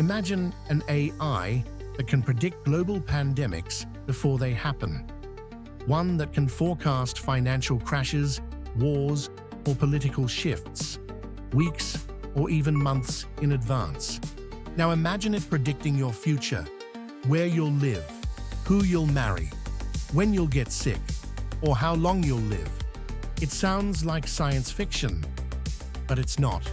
Imagine an AI that can predict global pandemics before they happen. One that can forecast financial crashes, wars, or political shifts, weeks or even months in advance. Now imagine it predicting your future, where you'll live, who you'll marry, when you'll get sick, or how long you'll live. It sounds like science fiction, but it's not.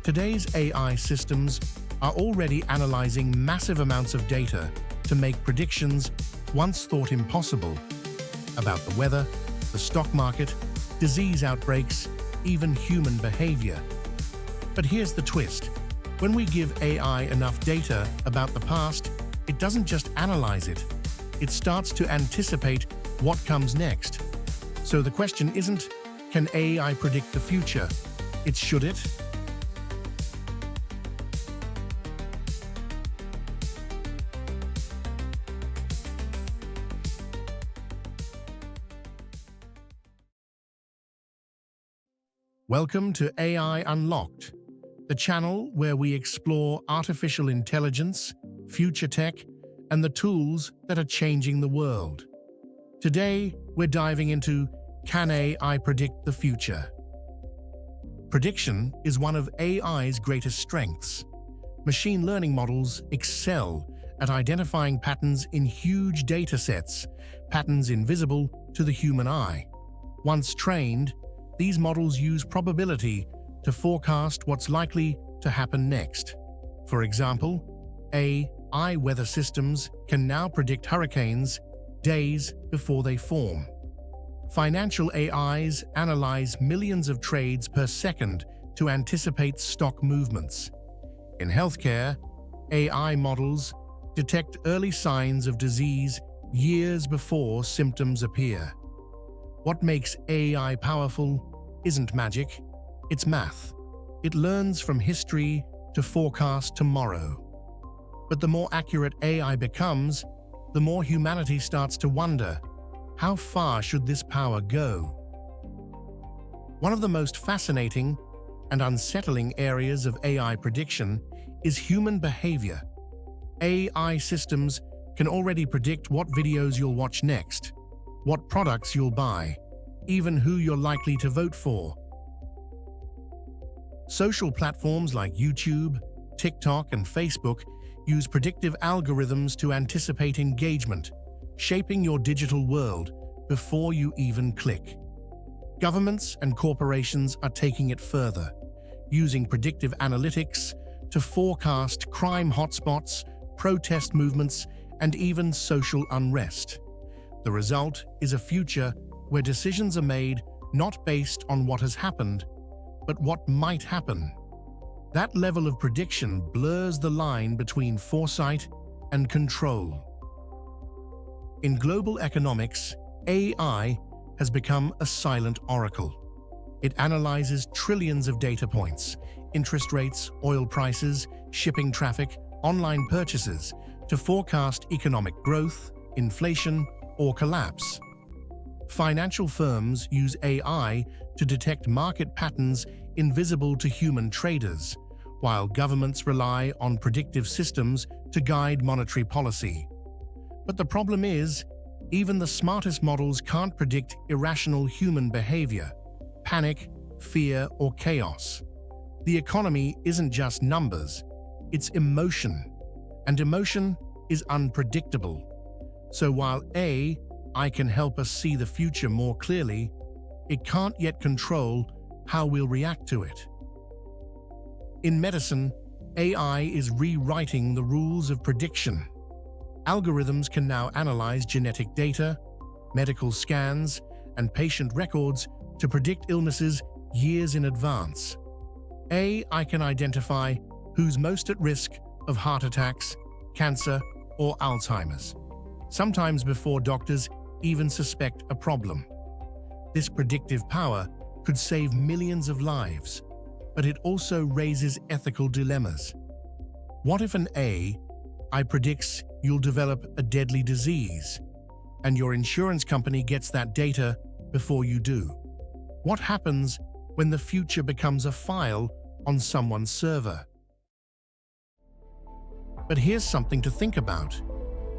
Today's AI systems are already analyzing massive amounts of data to make predictions once thought impossible about the weather, the stock market, disease outbreaks, even human behavior. But here's the twist. When we give AI enough data about the past, it doesn't just analyze it. It starts to anticipate what comes next. So the question isn't, can AI predict the future? It's should it? Welcome to AI Unlocked, the channel where we explore artificial intelligence, future tech, and the tools that are changing the world. Today, we're diving into, can AI predict the future? Prediction is one of AI's greatest strengths. Machine learning models excel at identifying patterns in huge data sets, patterns invisible to the human eye. Once trained, these models use probability to forecast what's likely to happen next. For example, AI weather systems can now predict hurricanes days before they form. Financial AIs analyze millions of trades per second to anticipate stock movements. In healthcare, AI models detect early signs of disease years before symptoms appear. What makes AI powerful isn't magic, it's math. It learns from history to forecast tomorrow. But the more accurate AI becomes, the more humanity starts to wonder, how far should this power go? One of the most fascinating and unsettling areas of AI prediction is human behavior. AI systems can already predict what videos you'll watch next, what products you'll buy, even who you're likely to vote for. Social platforms like YouTube, TikTok, and Facebook use predictive algorithms to anticipate engagement, shaping your digital world before you even click. Governments and corporations are taking it further, using predictive analytics to forecast crime hotspots, protest movements, and even social unrest. The result is a future where decisions are made not based on what has happened, but what might happen. That level of prediction blurs the line between foresight and control. In global economics, AI has become a silent oracle. It analyzes trillions of data points, interest rates, oil prices, shipping traffic, online purchases, to forecast economic growth, inflation, or collapse. Financial firms use AI to detect market patterns invisible to human traders, while governments rely on predictive systems to guide monetary policy. But the problem is, even the smartest models can't predict irrational human behavior, panic, fear, or chaos. The economy isn't just numbers, it's emotion, and emotion is unpredictable. So while AI can help us see the future more clearly, it can't yet control how we'll react to it. In medicine, AI is rewriting the rules of prediction. Algorithms can now analyze genetic data, medical scans, and patient records to predict illnesses years in advance. AI can identify who's most at risk of heart attacks, cancer, or Alzheimer's, sometimes before doctors even suspect a problem. This predictive power could save millions of lives, but it also raises ethical dilemmas. What if an AI predicts you'll develop a deadly disease, and your insurance company gets that data before you do? What happens when the future becomes a file on someone's server? But here's something to think about.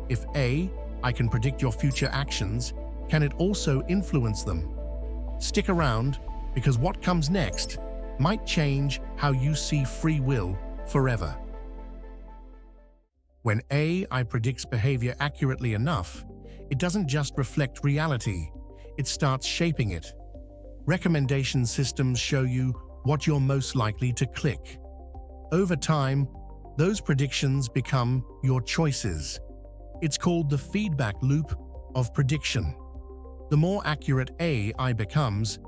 If AI can predict your future actions, can it also influence them? Stick around, because what comes next might change how you see free will forever. When AI predicts behavior accurately enough, it doesn't just reflect reality, it starts shaping it. Recommendation systems show you what you're most likely to click. Over time, those predictions become your choices. It's called the feedback loop of prediction. The more accurate AI becomes,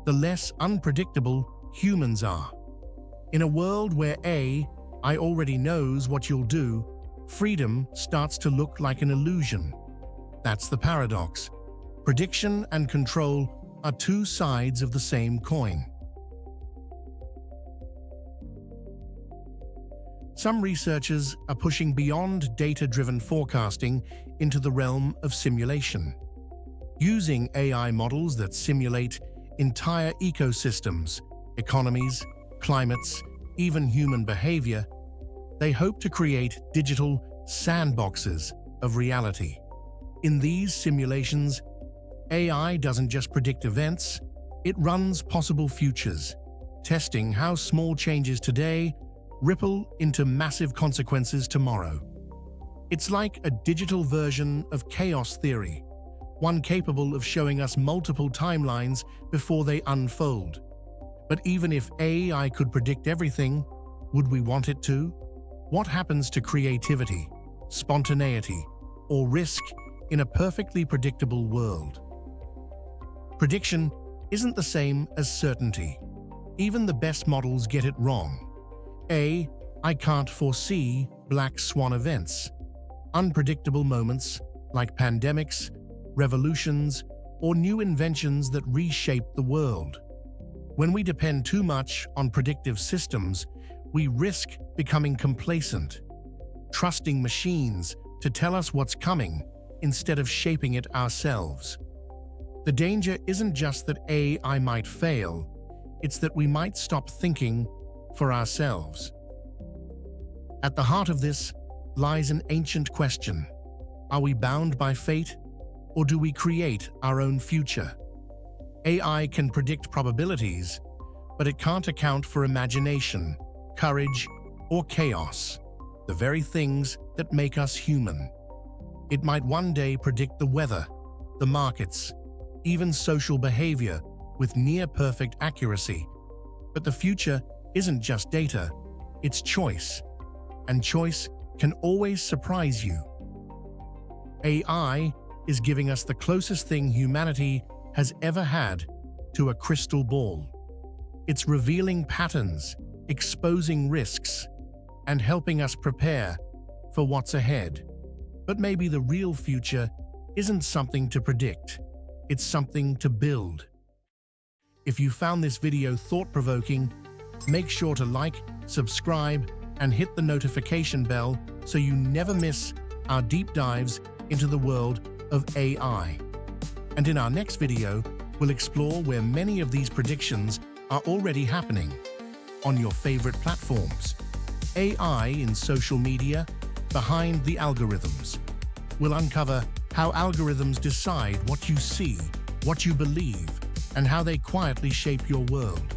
the less unpredictable humans are. In a world where AI already knows what you'll do, freedom starts to look like an illusion. That's the paradox. Prediction and control are two sides of the same coin. Some researchers are pushing beyond data-driven forecasting into the realm of simulation. Using AI models that simulate entire ecosystems, economies, climates, even human behavior, they hope to create digital sandboxes of reality. In these simulations, AI doesn't just predict events, it runs possible futures, testing how small changes today ripple into massive consequences tomorrow. It's like a digital version of chaos theory, one capable of showing us multiple timelines before they unfold. But even if AI could predict everything, would we want it to? What happens to creativity, spontaneity, or risk in a perfectly predictable world? Prediction isn't the same as certainty. Even the best models get it wrong. I can't foresee black swan events, unpredictable moments like pandemics, revolutions, or new inventions that reshape the world. When we depend too much on predictive systems, we risk becoming complacent, trusting machines to tell us what's coming instead of shaping it ourselves. The danger isn't just that AI might fail, it's that we might stop thinking for ourselves. At the heart of this lies an ancient question. Are we bound by fate, or do we create our own future? AI can predict probabilities, but it can't account for imagination, courage, or chaos, the very things that make us human. It might one day predict the weather, the markets, even social behavior with near-perfect accuracy. But the future isn't just data, it's choice. And choice can always surprise you. AI is giving us the closest thing humanity has ever had to a crystal ball. It's revealing patterns, exposing risks, and helping us prepare for what's ahead. But maybe the real future isn't something to predict, it's something to build. If you found this video thought-provoking, make sure to like, subscribe, and hit the notification bell so you never miss our deep dives into the world of AI. And in our next video, we'll explore where many of these predictions are already happening on your favorite platforms. AI in social media, behind the algorithms. We'll uncover how algorithms decide what you see, what you believe, and how they quietly shape your world.